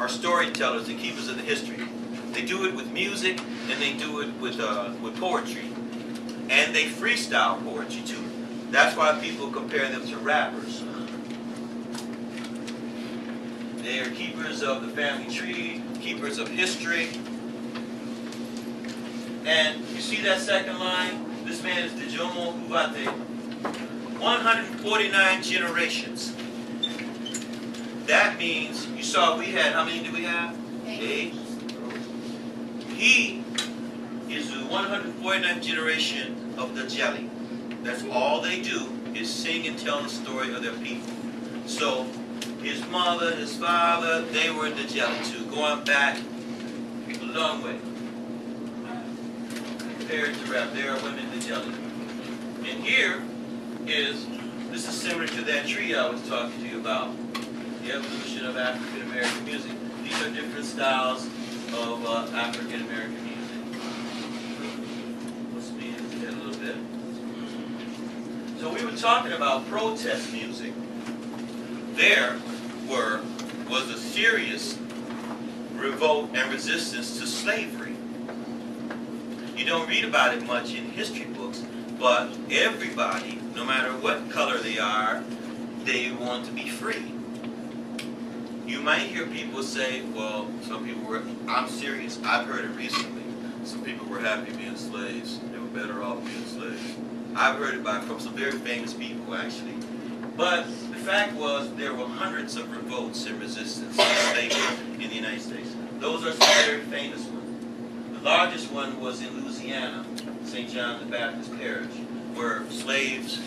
are storytellers and keepers of the history. They do it with music, and they do it with poetry. And they freestyle poetry too. That's why people compare them to rappers. They are keepers of the family tree, keepers of history. And you see that second line? This man is Dijomo Uvate. 149 generations. That means, you saw we had, how many do we have? 8. He is the 149th generation of the jelly. That's all they do, is sing and tell the story of their people. So, his mother, his father, they were in the jelly too, going back a long way. Compared to rap, there are women in the jelly. And here is, this is similar to that tree I was talking to you about, the evolution of African American music. These are different styles of African American music. Let's speed it a little bit. So we were talking about protest music. There was a serious revolt and resistance to slavery. You don't read about it much in history books, but everybody, no matter what color they are, they want to be free. You might hear people say, well, some people were, I'm serious, I've heard it recently, some people were happy being slaves, they were better off being slaves. I've heard it from some very famous people, actually. But the fact was, there were hundreds of revolts and resistance to slavery in the United States. Those are some very famous ones. The largest one was in Louisiana, St. John the Baptist Parish, where slaves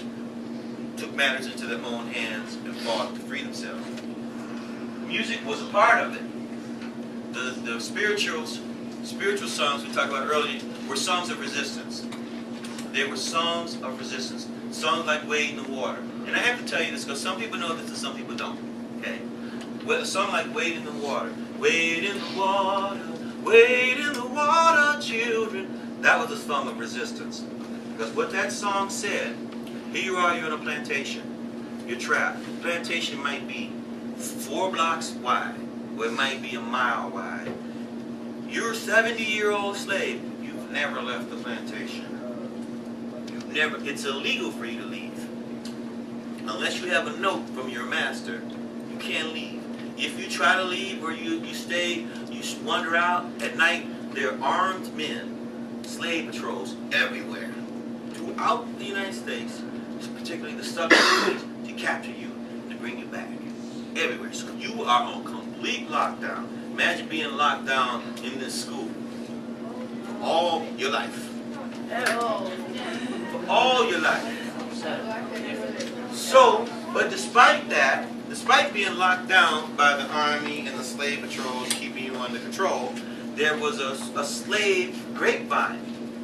took matters into their own hands and fought to free themselves. Music was a part of it. The spiritual songs we talked about earlier were songs of resistance. They were songs of resistance. Songs like Wade in the Water. And I have to tell you this because some people know this and some people don't. Okay? Well, a song like Wade in the Water. Wade in the water, wade in the water, children. That was a song of resistance. Because what that song said, here you are, you're on a plantation. You're trapped. Plantation might be 4 blocks wide, or it might be a mile wide. You're a 70-year-old slave. You've never left the plantation. It's illegal for you to leave. Unless you have a note from your master, you can't leave. If you try to leave or you stay, you wander out at night, there are armed men, slave patrols everywhere, throughout the United States, particularly the southern states, to capture you, to bring you back. Everywhere. So you are on complete lockdown. Imagine being locked down in this school for all your life. For all your life. So, but despite that, despite being locked down by the army and the slave patrols keeping you under control, there was a slave grapevine.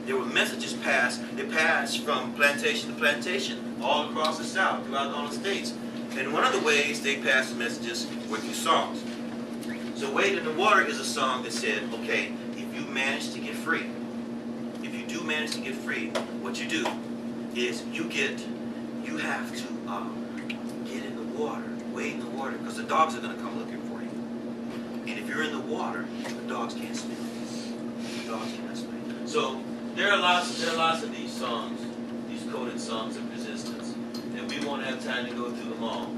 There were messages passed. They passed from plantation to plantation all across the South, throughout all the states. And one of the ways they passed messages were through songs. So Wade in the Water is a song that said, okay, if you manage to get free, if you do manage to get free, what you do is you have to get in the water, wade in the water, because the dogs are going to come looking for you. And if you're in the water, the dogs can't smell you. The dogs can't smell you. So there are lots of these songs, these coded songs of resistance, and we won't have time to go through them all.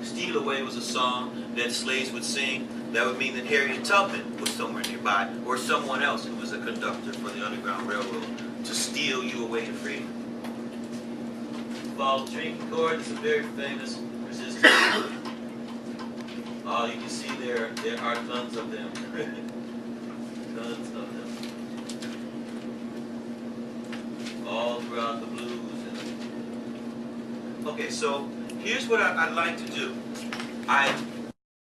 Steal Away was a song that slaves would sing. That would mean that Harriet Tubman was somewhere nearby, or someone else who was a conductor for the Underground Railroad, to steal you away to freedom. Follow the Drinking Chord is a very famous resistance. You can see there are tons of them. Tons of them. All throughout the blues. Okay, so here's what I'd like to do. I